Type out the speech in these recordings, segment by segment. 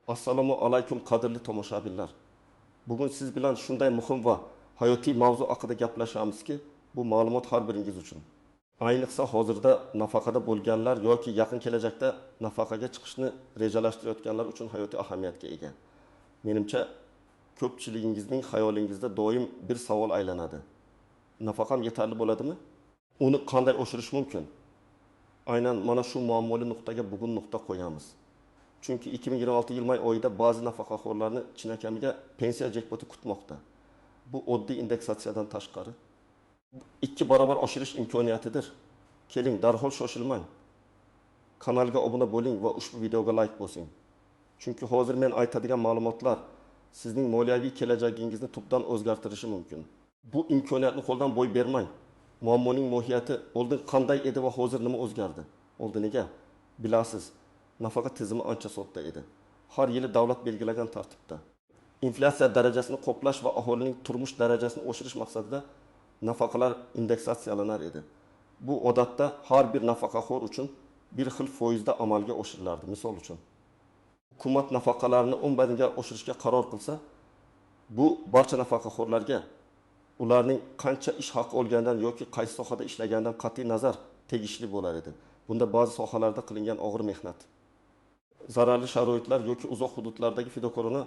Assalomu alaykum qadrli tomoshabinlar. Bugun siz bilan shunday muhim va hayotiy mavzu haqida gaplashamizki, bu ma'lumot har biringiz uchun. Ayniqsa hozirda nafaqada bo'lganlar yoki yaqin kelajakda nafaqaga chiqishni rejalashtirayotganlar uchun hayotiy ahamiyatga ega. Menimcha, ko'pchiligingizning xayolingizda doim bir savol aylanadi. Nafaqam yetarli bo'ladimi? Uni qanday oshirish mumkin? Aynan mana shu muammoli nuqtaga bugun nuqta qo'yamiz. Chunki 2026 yil may oyida ba'zi nafaqaxo'rlarni chinakamiga pensiya jekpoti kutmoqda. Bu oddiy indeksatsiyadan tashqari 2 barobar oshirish imkoniyatidir. Keling, darhol shoshilmang. Kanalga obuna bo'ling va ushbu videoga like bosing. Chunki hozir men aytadigan ma'lumotlar sizning moliyaviy kelajagingizni tubdan o'zgartirishi mumkin. Bu imkoniyatni qo'ldan boy bermang. Muammoning mohiyati oldin qanday edi va hozir nima o'zgardi? Oldiniga bilasiz, nafaqa tizimi ancha sodda edi. Har yili davlat belgilagan tartibda. Inflyatsiya darajasini qoplash va aholining turmush darajasini oshirish maqsadida nafaqalar indeksatsiyalanar edi. Bu odatda har bir nafaqaxo'r uchun bir xil foizda amalga oshirilardi. Misol uchun, hukumat nafaqalarini 10 baringa oshirishga qaror qilsa, bu barcha nafaqaxo'rlarga ularning qancha ish haqi olgandan yoki qaysi sohada ishlagandan qat'iy nazar tegishli bo'lar edi. Bunda ba'zi sohalarda qilingan og'ir mehnat, zararli sharoitlar yoki uzoq hududlardagi fidokorona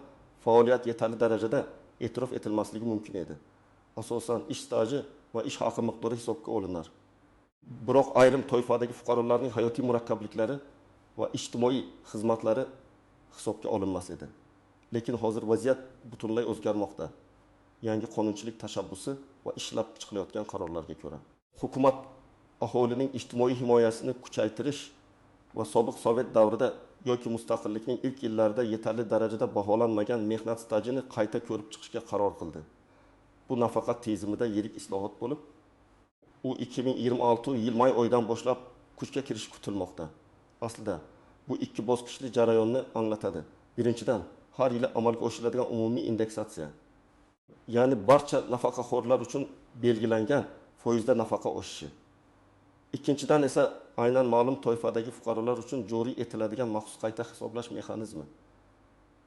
faoliyat yetarli darajada e'tirof etilmasligi mumkin edi. Asosan ish staji va ish haqi miqdori hisobga olinar. Biroq ayrim toifadagi fuqarolarning hayotiy murakkabliklari va ijtimoiy xizmatlari hisobga olinmas edi. Lekin hozir vaziyat butunlay o'zgarmoqda. Yangi qonunchilik tashabbusi va ishlab chiqilayotgan qarorlarga ko'ra hukumat aholining ijtimoiy himoyasini kuchaytirish va sobiq Sovet davrida yoki mustaqillikning ilk yillarida yetarli darajada baholanmagan mehnat stajini qayta ko'rib chiqishga qaror qildi. Bu nafaqa tizimida yirik islohot bo'lib, u 2026 yil may oyidan boshlab kuchga kirishi kutilmoqda. Aslida bu ikki bosqichli jarayonni anglatadi. Birinchidan, har yili amalga oshiriladigan umumiy indeksatsiya, ya'ni barcha nafaqaxo'rlar uchun belgilangan foizda nafaqa oshishi. Ikkinchidan esa aynan ma'lum toifadagi fuqarolar uchun joriy etiladigan maxsus qayta hisoblash mexanizmi.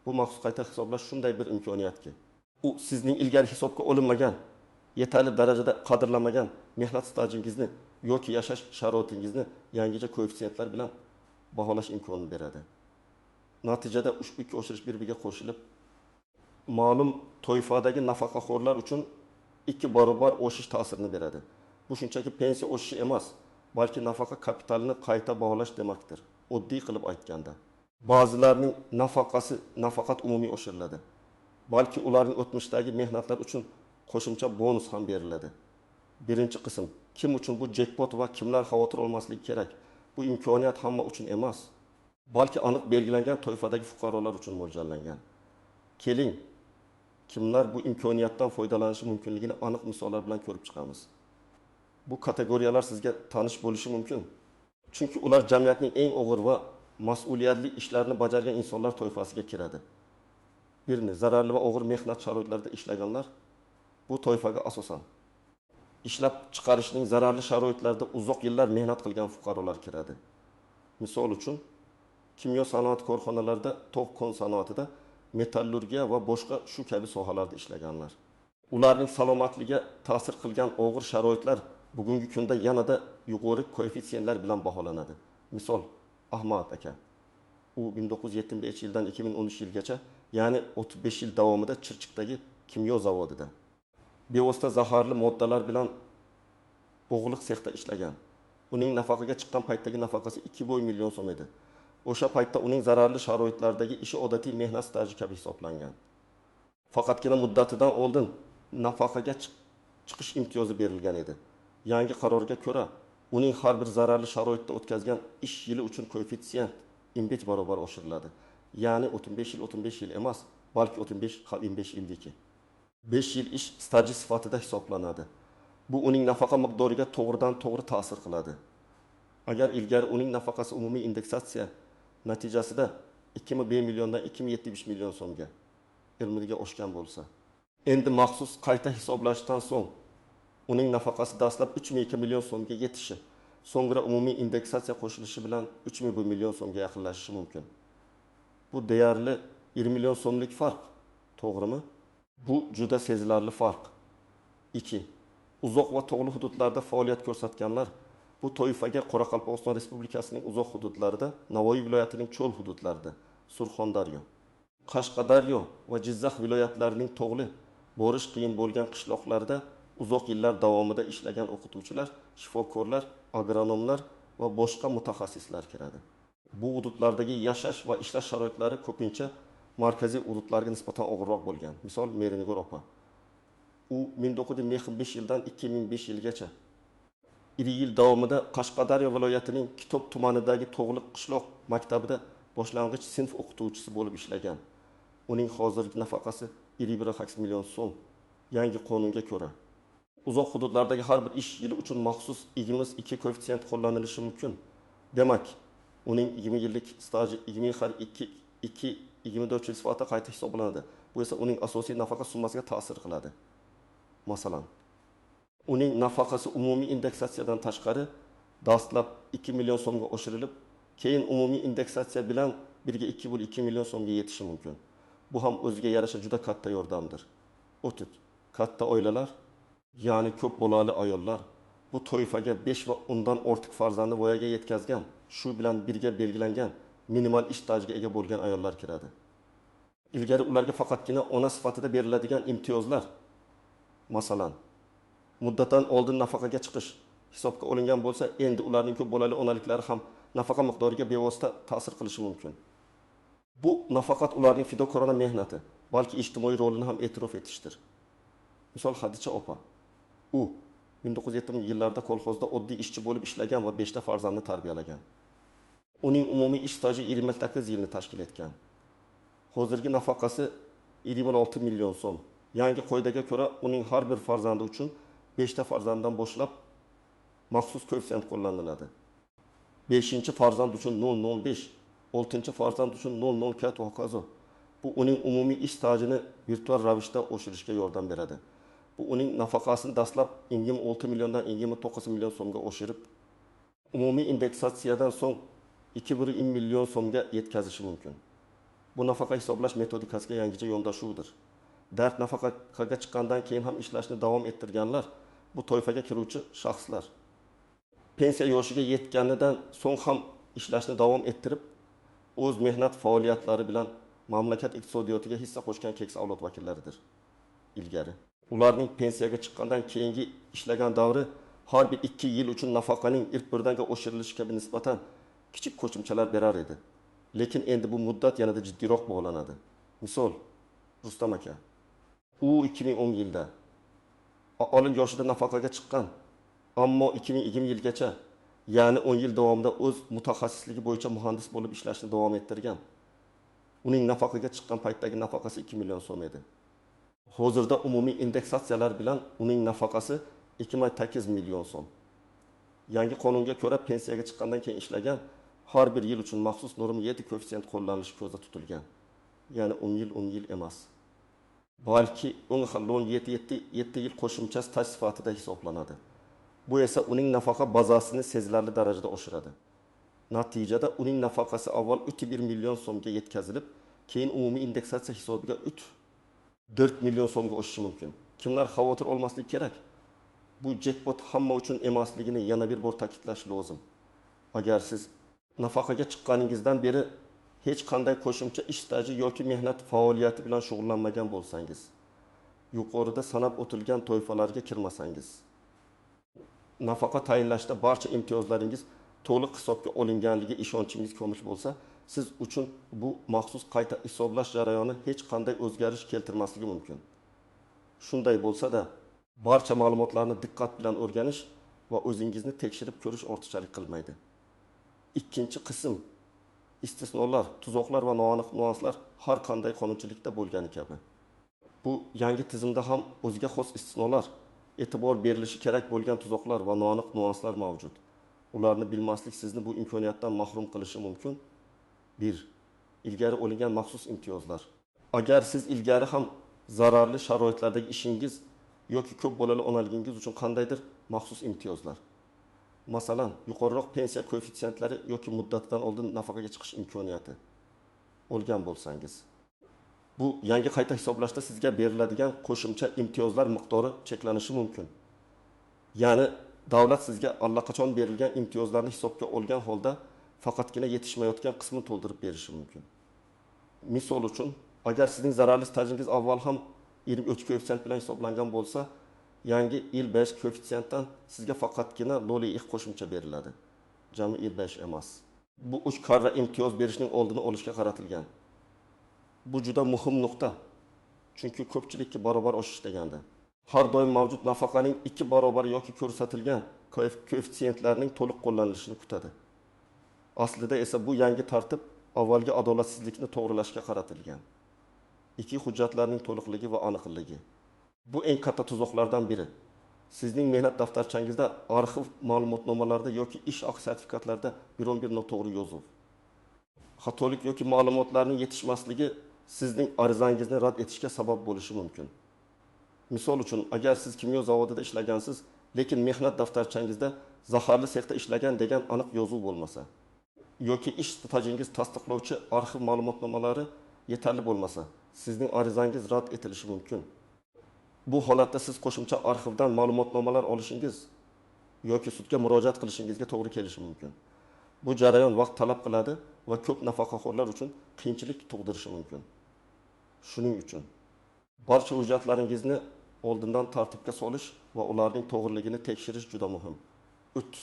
Bu maxsus qayta hisoblash shunday bir imkoniyatki, u sizning ilgari hisobga olinmagan, yetarli darajada qadrlanmagan mehnat stajingizni yoki yashash sharoitingizni yangicha koeffitsiyentlar bilan baholash imkonini beradi. Natijada ushbu ikki oshirish bir-biriga qo'shilib, ma'lum toifadagi nafaqaxo'rlar uchun 2 barobar o'sish ta'sirini beradi. Bu shunchaki pensiya o'sishi emas, balki nafaqa kapitalini qayta baholash demakdir. Oddiy qilib aytganda, ba'zilarning nafaqasi nafaqat umumiy oshiriladi. Balki ularning o'tmishdagi mehnatlar uchun qo'shimcha bonus ham beriladi. Birinchi qism, kim uchun bu jekpot va kimlar xavotir olmasligi kerak? Bu imkoniyat hamma uchun emas, balki aniq belgilangan toifadagi fuqarolar uchun mo'ljallangan. Keling, kimlar bu imkoniyatdan foydalanishi mumkinligini aniq misollar bilan ko'rib chiqamiz. Bu kategoriyalar sizga tanish bo'lishi mumkin. Chunki ular jamiyatning eng og'ir va mas'uliyatli ishlarni bajargan insonlar toifasiga kiradi. Birini, zararli va og'ir mehnat sharoitlarida ishlaganlar. Bu toifaga asosan ishlab chiqarishning zararli sharoitlarida uzoq yillar mehnat qilgan fuqarolar kiradi. Misol uchun, kimyo sanoat korxonalarida, tog' kon sanoatida, metallurgiya va boshqa shu kabi sohalarda ishlaganlar. Ularning salomatligiga ta'sir qilgan og'ir sharoitlar bugungi kunda yanada yuqori koeffitsiyentlar bilan baholanadi. Misol, Ahmad aka. U 1975 yildan 2013 yilgacha, ya'ni 35 yil davomida Chirchiqdagi kimyo zavodida bevosita zaharli moddalar bilan bog'liq sexda ishlagan. Uning nafaqaga chiqqan paytdagi nafaqasi 2,5 million so'm edi. O'sha paytda uning zararli sharoitlardagi ishi odatiy mehnat staji kabi hisoblangan. Faqatgina muddatidan oldin nafaqaga chiqish imtiyozi berilgan edi. Yangi qarorga ko'ra, uning har bir zararli sharoitda o'tkazgan ish yili uchun koeffitsiyent 15 barobar oshiriladi. Ya'ni 35 yil emas, balki 25 yildiki 5 yil ish staji sifatida hisoblanadi. Bu uning nafaqa miqdoriga to'g'ridan-to'g'ri ta'sir qiladi. Agar ilgari uning nafaqasi umumiy indeksatsiya natijasida 2,5 milliondan 2,7 million so'mga ilmiga oshgan bo'lsa, endi maxsus qayta hisoblashdan so'ng uning nafaqasi dastlab 3,2 million so'mga yetishi, so'ngra umumiy indeksatsiya qo'shilishi bilan 3,1 million so'mga yaqinlashishi mumkin. Bu deyarli 20 million so'mlik farq. To'g'rimi? Bu juda sezilarli farq. 2. Uzoq va tog'li hududlarda faoliyat ko'rsatganlar bu toifaga Qoraqalpog'iston Respublikasining uzoq hududlarida, Navoiy viloyatining cho'l hududlarida, Surxondaryo, Qashqadaryo va Jizzax viloyatlarining tog'li, borish qiyin bo'lgan qishloqlarda uzoq yillar davomida ishlagan o'qituvchilar, shifokorlar, agronomlar va boshqa mutaxassislar kiradi. Bu hududlardagi yashash va ishlash sharoitlari ko'pincha markaziy hududlarga nisbatan og'irroq bo'lgan. Misol Merinigor opa. U 1905 yildan 2005 yilgacha 2 yil davomida Qashqadaryo viloyatining Kitob tumanidagi Tog'li qishloq maktabida boshlang'ich sinf o'qituvchisi bo'lib ishlagan. Uning hozirgi nafaqasi 1,8 million so'm. Yangi qonunga ko'ra uzoq hududlardagi har bir ish yili uchun maxsus 22 koeffitsient qo'llanilishi mumkin. Demak, uning 20 yillik staji 20 har 2 24 yil sifatida qayta hisoblanadi. Bu esa uning asosiy nafaqa summasiga ta'sir qiladi. Masalan, uning nafaqasi umumiy indeksatsiyadan tashqari dastlab 2 million so'mga oshirilib, keyin umumiy indeksatsiya bilan 1,2 million so'mga yetishi mumkin. Bu ham o'ziga yarasha juda katta yordamdir. O'tib, katta oilalar, ya'ni ko'p bolali ayollar bu toifaga 5 va undan ortiq farzandni voyaga yetkazgan, shu bilan birga belgilangan minimal ish stajiga ega bo'lgan ayollar kiradi. Ilgari ularga faqatgina ona sifatida beriladigan imtiyozlar, masalan, muddatdan oldin nafaqaga chiqish hisobga olingan bo'lsa, endi ularning ko'p bolali onaliklari ham nafaqa miqdoriga bevosita ta'sir qilishi mumkin. Bu nafaqat ularning fidokorona mehnati, balki ijtimoiy rolini ham e'tirof etishdir. Misol Hadicha opa. U 1970 yillarda kolxozda oddiy ishchi bo'lib ishlagan va 5 ta farzandni tarbiyalagan. Uning umumiy ish staji 28 yilni tashkil etgan. Hozirgi nafaqasi 26 million so'm. Yangi qoidaga ko'ra uning har bir farzandi uchun 5 ta farzanddan boshlab maxsus koeffitsient qo'llaniladi. 5-farzand uchun 0,05, 6-farzand uchun 0,04 va hokazo. Bu uning umumiy ish stajini virtual ravishda oshirishga yordam beradi. Bu uning nafaqasini dastlab 6 milliondan 9 million so'mga oshirib, umumiy indeksatsiyadan so'ng 2,1 million so'mga yetkazishi mumkin. Bu nafaqa hisoblash metodikasiga yangicha yondashuvdir. Dard nafaqaga chiqqandan keyin ham ishlashni davom ettirganlar bu toifaga kiruvchi shaxslar. Pensiya yoshiga yetganidan so'ng ham ishlashni davom ettirib, o'z mehnat faoliyatlari bilan mamlakat iqtisodiyotiga hissa qo'shgan keksa avlod vakillaridir. Ilgari ularning pensiyaga chiqqandan keyingi ishlagan davri har bir 2 yil uchun nafaqaning ilk birdaniga oshirilishi kabi nisbatan kichik qo'shimchalar berar edi. Lekin endi bu muddat yanada jiddiyroq bog'lanadi. Misol, Rustam aka. U 2010 yilda oliy yoshida nafaqaga chiqqan, ammo 2020 yilgacha, ya'ni 10 yil davomida o'z mutaxassisligi bo'yicha muhandis bo'lib ishlashni davom ettirgan. Uning nafaqaga chiqqan paytdagi nafaqasi 2 million so'm edi. Hozirda umumiy indeksatsiyalar bilan uning nafaqasi 2,8 million so'm. Yangi qonunga ko'ra pensiyaga chiqqandan keyin ishlagan har bir yil uchun maxsus 0,7 koeffitsient qo'llanilishi ko'zda tutilgan. Ya'ni 10 yil emas. Balki 7 yil qo'shimcha staj sifatida hisoblanadi. Bu esa uning nafaqa bazasini sezilarli darajada oshiradi. Natijada uning nafaqasi avval 3,1 million so'mga yetkazilib, keyin umumiy indeksatsiya hisobiga 4 million so'mga oshishi mumkin. Kimlar xavotir olmasligi kerak? Bu jackpot hamma uchun emasligini yana bir bor ta'kidlash lozim. Agar siz nafaqaga chiqqaningizdan beri hech qanday qo'shimcha ish staji yoki mehnat faoliyati bilan shug'ullanmagan bo'lsangiz, yuqorida sanab o'tilgan toifalarga kirmasangiz, nafaqa tayinlashda barcha imtiyozlaringiz to'liq hisobga olinganligi ishonchingiz komil bo'lsa, siz uchun bu maxsus qayta hisoblash jarayoni hech qanday o'zgarish keltirmasligi mumkin. Shunday bo'lsa-da, barcha ma'lumotlarni diqqat bilan o'rganish va o'zingizni tekshirib ko'rish ortiqchalik qilmaydi. Ikkinchi qism istisnolar, tuzoqlar va noaniq nuanslar har qanday qonunchilikda bo'lgani kabi. Bu yangi tizimda ham o'ziga xos istisnolar, e'tibor berilishi kerak bo'lgan tuzoqlar va noaniq nuanslar mavjud. Ularni bilmaslik sizni bu imkoniyatdan mahrum qilishi mumkin. 1. Ilgari olingan maxsus imtiyozlar. Agar siz ilgari ham zararli sharoitlardagi ishingiz yoki ko'p bolali onaligingiz uchun qandaydir maxsus imtiyozlar, masalan, yuqoriroq pensiya koeffitsientlari yoki muddatidan oldin nafaqaga chiqish imkoniyati olgan bo'lsangiz, Bu yangi qayta hisoblashda sizga beriladigan qo'shimcha imtiyozlar miqdori cheklanishi mumkin. Ya'ni davlat sizga allaqachon berilgan imtiyozlarni hisobga olgan holda faqatgina yetishmayotgan qismini to'ldirib berishi mumkin. Misol uchun, agar sizning zararli stajingiz avval ham 23 koeffitsient bilan hisoblangan bo'lsa, yangi 5 koeffitsiyentdan sizga faqatgina lo'li qo'shimcha beriladi. Jami 5 emas. Bu 3 karra imtiyoz berishning oldini olishga qaratilgan. Bu juda muhim nuqta. Chunki ko'pchilikka barobar oshish deganda har doim mavjud nafaqaning 2 barobar yoki ko'rsatilgan koeffitsiyentlarning to'liq qo'llanilishini kutadi. Aslida esa bu yangi tartib avvalgi adolatsizlikni to'g'rilashga qaratilgan. Ikki hujjatlarning to'liqligi va aniqligi. Bu eng katta tuzoqlardan biri. Sizning mehnat daftarchangizda arxiv ma'lumotnomalarida yoki ish haqi sertifikatlarda bir noto'g'ri yozuv, xatolik yoki ma'lumotlarning yetishmasligi sizning arizangizni rad etishga sabab bo'lishi mumkin. Misol uchun, agar siz kimyo zavodida ishlagansiz, lekin mehnat daftarchangizda zaharli sexda ishlagan degan aniq yozuv bo'lmasa, yoki ish stajingiz tasdiqlovchi arxiv ma'lumotnomalari yetarli bo'lmasa, sizning arizangiz rad etilishi mumkin. Bu holatda siz qo'shimcha arxivdan ma'lumotnomalar olishingiz yoki sudga murojaat qilishingizga to'g'ri kelishi mumkin. Bu jarayon vaqt talab qiladi va ko'p nafaqaxo'rlar uchun qiyinchilik tug'dirishi mumkin. Shuning uchun barcha hujjatlaringizni oldindan tartibga solish va ularning to'g'riligini tekshirish juda muhim. 3.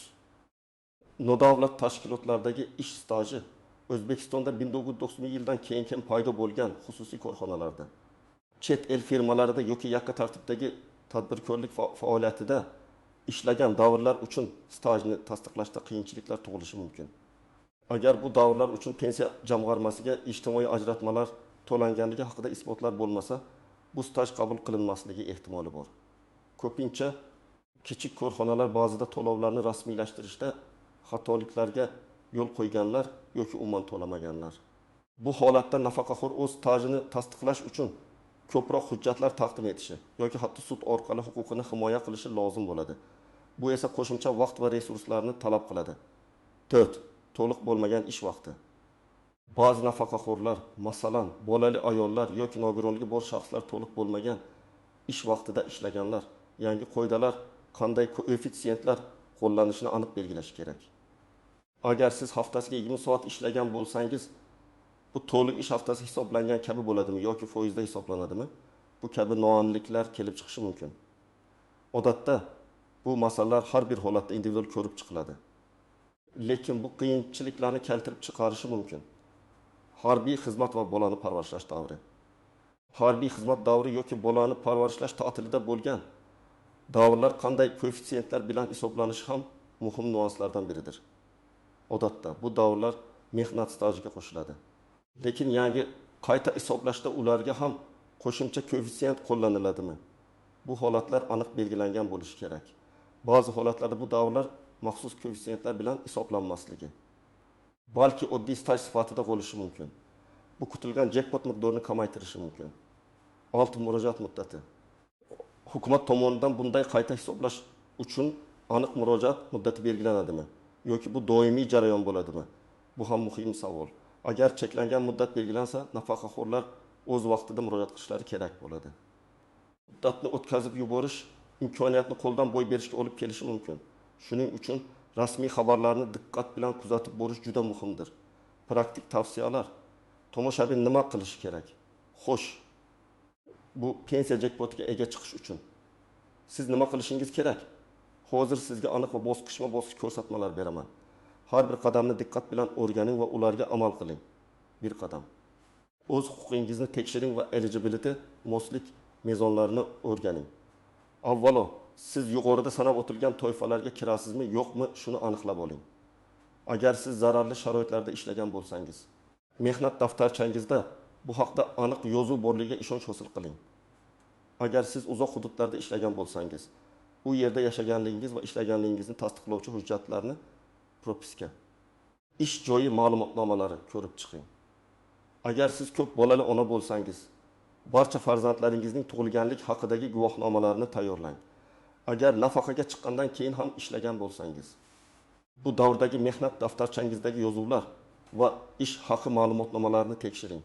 Nodavlat tashkilotlardagi ish staji O'zbekistonda 1990 yildan keyin paydo bo'lgan xususiy korxonalarda, chet el firmalarida yoki yakka tartibdagi tadbirkorlik faoliyatida ishlagan davrlar uchun stajni tasdiqlashda qiyinchiliklar tug'ilishi mumkin. Agar bu davrlar uchun pensiya jamg'armasiga ijtimoiy ajratmalar to'langanligi haqida isbotlar bo'lmasa, bu staj qabul qilinmasligi ehtimoli bor. Ko'pincha kichik korxonalar ba'zida to'lovlarni rasmiylashtirishda xatoliklarga yo'l qo'yganlar yoki umuman to'lamaganlar. Bu holatda nafaqaxo'r o'z stajini tasdiqlash uchun ko'proq hujjatlar taqdim etishi yoki hatto sud orqali huquqini himoya qilishi lozim bo'ladi. Bu esa qo'shimcha vaqt va resurslarni talab qiladi. 4. To'liq bo'lmagan ish vaqti. Ba'zi nafaqaxo'rlar, masalan, bolali ayollar yoki nogironligi bor shaxslar to'liq bo'lmagan ish vaqtida ishlaganlar. Yangi qoidalar qanday koeffitsiyentlar qo'llanishini aniq belgilash kerak. Agar siz haftasiga 20 soat ishlagan bo'lsangiz, bu to'liq ish haftasi hisoblangan kabi bo'ladimi yoki foizda hisoblanadimi? Bu kabi noaniqliklar kelib chiqishi mumkin. Odatda bu masalalar har bir holatda individual ko'rib chiqiladi. Lekin bu qiyinchiliklarni keltirib chiqarishi mumkin. Harbiy xizmat va bolani parvarishlash davri. Harbiy xizmat davri yoki bolani parvarishlash ta'tilida bo'lgan davrlar qanday koeffitsiyentlar bilan hisoblanishi ham muhim nuanslardan biridir. Odatda bu davrlar mehnat stajiga qo'shiladi. Lekin yangi qayta hisoblashda ularga ham qo'shimcha koeffitsiyent qo'llaniladimi? Bu holatlar aniq belgilangan bo'lishi kerak. Ba'zi holatlarda bu davrlar maxsus koeffitsiyentlar bilan hisoblanmasligi, balki oddiy staj sifatida bo'lishi mumkin. Bu kutilgan jackpot miqdorini kamaytirishi mumkin. 6. Murojaat muddati. Hukumat tomonidan bunday qayta hisoblash uchun aniq murojaat muddati belgilanadimi yoki bu doimiy jarayon bo'ladimi? Bu ham muhim savol. Agar cheklangan muddat belgilansa, nafaqaxo'rlar o'z vaqtida murojaat qilishlari kerak bo'ladi. Muddatni o'tkazib yuborish imkoniyatni qo'ldan boy berishga olib kelishi mumkin. Shuning uchun rasmiy xabarlarni diqqat bilan kuzatib borish juda muhimdir. Praktik tavsiyalar. Tomoshabin nima qilishi kerak? Xo'sh, bu pensiya jackpotiga ega chiqish uchun siz nima qilishingiz kerak? Hozir sizga aniq va bosqichma-bosqich ko'rsatmalar beraman. Har bir qadamni diqqat bilan o'rganing va ularga amal qiling. Bir qadam. O'z huquqingizni tekshiring va eligibility moslik mezonlarini o'rganing. Avvalo, siz yuqorida sanab o'tilgan toifalarga kirasizmi, yo'qmi, shuni aniqlab oling. Agar siz zararli sharoitlarda ishlagan bo'lsangiz, mehnat daftarchangizda bu haqda aniq yozuv borligiga ishonch hosil qiling. Agar siz uzoq hududlarda ishlagan bo'lsangiz, u yerda yashaganligingiz va ishlaganligingizni tasdiqlovchi hujjatlarni propiska, ish joyi ma'lumotnomalari ko'rib chiqing. Agar siz ko'p bolali ona bo'lsangiz, barcha farzandlaringizning tug'ilganlik haqidagi guvohnomalarni tayyorlang. Agar nafaqaga chiqqandan keyin ham ishlagan bo'lsangiz, bu davrdagi mehnat daftarchangizdagi yozuvlar va ish haqi ma'lumotnomalarini tekshiring.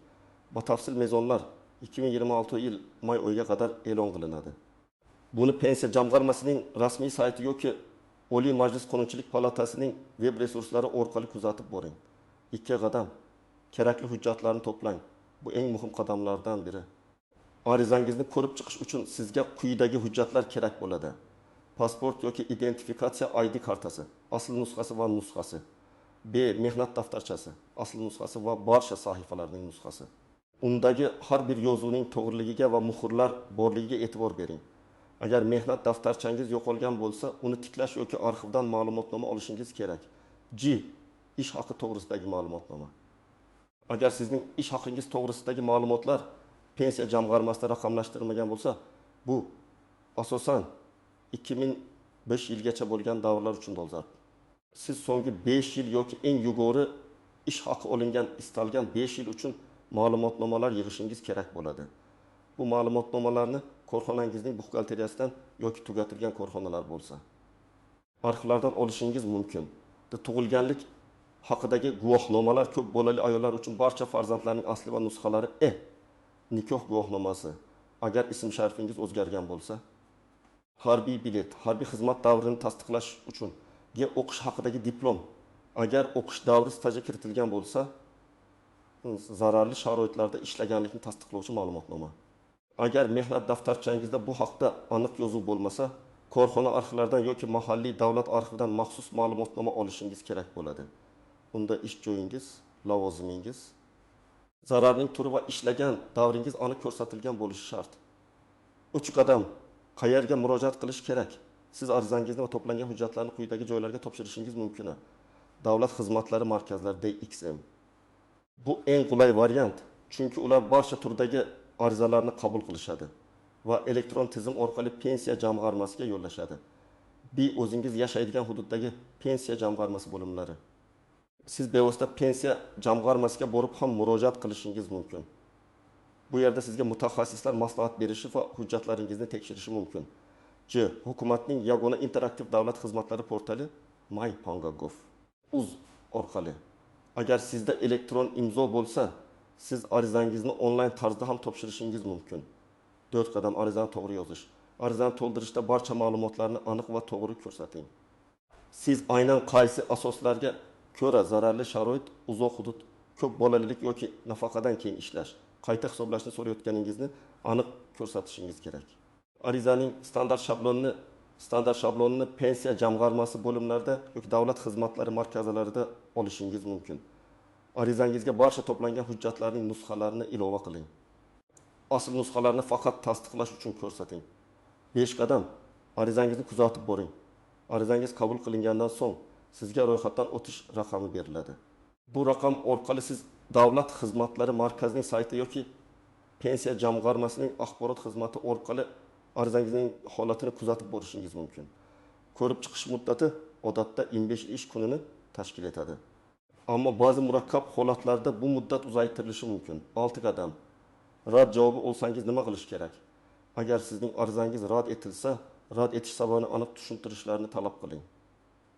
Batafsil mezonlar 2026 yil may oyiga qadar e'lon qilinadi. Buni pensiya jamg'armasining rasmiy sayti yoki Oliy Majlis Qonunchilik palatasining web resurslari orqali kuzatib boring. 2 qadam. Kerakli hujjatlarni to'plang. Bu eng muhim qadamlardan biri. Arizangizni ko'rib chiqish uchun sizga quyidagi hujjatlar kerak bo'ladi. Pasport yoki identifikatsiya ID kartasi, asl nusxasi va nusxasi. B. Mehnat daftarchasi, asl nusxasi va barcha sahifalarning nusxasi. Undagi har bir yozuvning to'g'riligiga va muhrlar borligiga e'tibor bering. Agar mehnat daftarchangiz yo'qolgan bo'lsa, uni tiklash yoki arxivdan ma'lumotnoma olishingiz kerak. G. Ish haqi to'g'risidagi ma'lumotnoma. Agar sizning ish haqingiz to'g'risidagi ma'lumotlar pensiya jamg'armasida raqamlashtirilmagan bo'lsa, bu asosan 2005 yilgacha bo'lgan davrlar uchun dolzarb. Siz so'nggi 5 yil yoki eng yuqori ish haqi olingan istalgan 5 yil uchun ma'lumotnomalar yig'ishingiz kerak bo'ladi. Bu ma'lumotnomalarni korxonangizning buxgalteriyasidan yoki tugatilgan korxonalar bo'lsa, arxivlardan olishingiz mumkin. Tug'ilganlik haqidagi guvohnomalar ko'p bolali ayollar uchun barcha farzandlarning asli va nusxalari. Nikoh guvohnomasi, agar ism sharifingiz o'zgargan bo'lsa, harbiy bilet, harbiy xizmat davrini tasdiqlash uchun o'qish haqidagi diplom, agar o'qish davri stajga kiritilgan bo'lsa, zararli sharoitlarda ishlaganlikni tasdiqlovchi ma'lumotnoma. Agar mehnat daftarchangizda bu haqda aniq yozuv bo'lmasa, korxona arxivlaridan yoki mahalliy davlat arxividan maxsus ma'lumotnoma olishingiz kerak bo'ladi. Unda ish joyingiz, lavozimingiz, zararning turi va ishlagan davringiz aniq ko'rsatilgan bo'lishi shart. 3 qadam. Qayerga murojaat qilish kerak? Siz arizangizni va to'plangan hujjatlarni quyidagi joylarga topshirishingiz mumkin. Davlat xizmatlari markazlari DXM. Bu eng qulay variant, chunki ular barcha turdagi arizalarni qabul qilishadi va elektron tizim orqali pensiya jamg'armasiga yo'llashadi. O'zingiz yashaydigan hududdagi pensiya jamg'armasi bo'limlari. Siz bevosita pensiya jamg'armasiga borib ham murojaat qilishingiz mumkin. Bu yerda sizga mutaxassislar maslahat berishi va hujjatlaringizni tekshirishi mumkin. Hukumatning yagona interaktiv davlat xizmatlari portali my.panga.gov.uz orqali. Agar sizda elektron imzo bo'lsa, siz arizangizni onlayn tarzda ham topshirishingiz mumkin. 4 qadam. Arizani to'g'ri yozish. Arizani to'ldirishda barcha ma'lumotlarni aniq va to'g'ri ko'rsating. Siz aynan qaysi asoslarga ko'ra zararli sharoit, uzoq hudud, ko'p bolalilik yoki nafaqadan keyin ishlash, qayta hisoblashni so'rayotganingizni aniq ko'rsatishingiz kerak. Arizaning standart shablonini pensiya jamg'armasi bo'limlarida yoki davlat xizmatlari markazlarida olishingiz mumkin. Arizangizga barcha to'plangan hujjatlarning nusxalarini ilova qiling. Asl nusxalarni faqat tasdiqlash uchun ko'rsating. 5 qadam. Arizangizni kuzatib boring. Arizangiz qabul qilingandan so'ng sizga ro'yxatdan o'tish raqami beriladi. Bu raqam orqali siz davlat xizmatlari markazining sayti yoki pensiya jamg'armasining axborot xizmati orqali arizangizning holatini kuzatib borishingiz mumkin. Ko'rib chiqish muddati odatda 25 ish kunini tashkil etadi. Ammo ba'zi murakkab holatlarda bu muddat uzaytirilishi mumkin. 6 qadam. Rad javobi olsangiz nima qilish kerak? Agar sizning arizangiz rad etilsa, rad etish sababini aniq tushuntirishlarni talab qiling.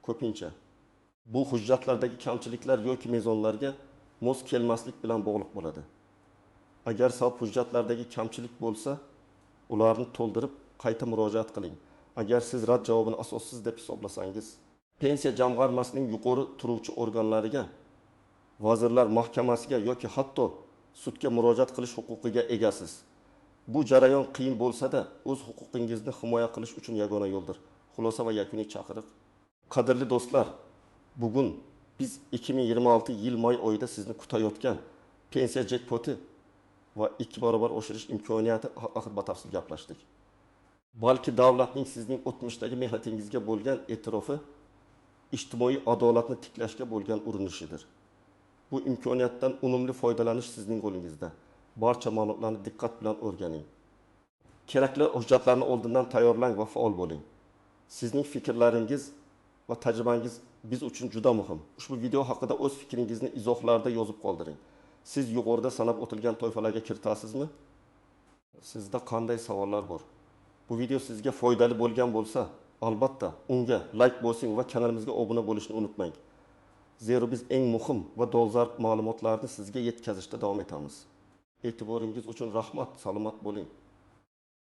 Ko'pincha bu hujjatlardagi kamchiliklar yoki mezonlarga mos kelmaslik bilan bog'liq bo'ladi. Agar sabab hujjatlardagi kamchilik bo'lsa, ularni to'ldirib qayta murojaat qiling. Agar siz rad javobini asossiz deb hisoblasangiz, pensiya jamg'armasining yuqori turuvchi organlariga, vazirlar mahkamasiga yoki hatto sudga murojaat qilish huquqiga egasiz. Bu jarayon qiyin bo'lsa-da, o'z huquqingizni himoya qilish uchun yagona yo'ldir. Xulosa va yakuniy chaqiriq. Qadrli do'stlar, bugun biz 2026 yil may oyida sizni kutayotgan pensiya jackpoti va 2 barobar oshirish imkoniyati haqida batafsil gaplashdik. Balki davlatning sizning o'tmishdagi mehnatingizga bo'lgan e'tirofi ijtimoiy adolatni tiklashga bo'lgan urinishidir. Bu imkoniyatdan unumli foydalanish sizning qo'lingizda. Barcha ma'lumotlarni diqqat bilan o'rganing. Kerakli hujjatlarni oldindan tayyorlang va faol bo'ling. Sizning fikrlaringiz va tajribangiz biz uchun juda muhim. Ushbu video haqida o'z fikringizni izohlarda yozib qoldiring. Siz yuqorida sanab o'tilgan toifalarga kiritasizmi? Sizda qanday savollar bor? Bu video sizga foydali bo'lgan bo'lsa, albatta unga like bosing va kanalimizga obuna bo'lishni unutmang. Zero biz eng muhim va dolzarb ma'lumotlarni sizga yetkazishda davom etamiz. E'tiboringiz uchun rahmat. Salomat bo'ling.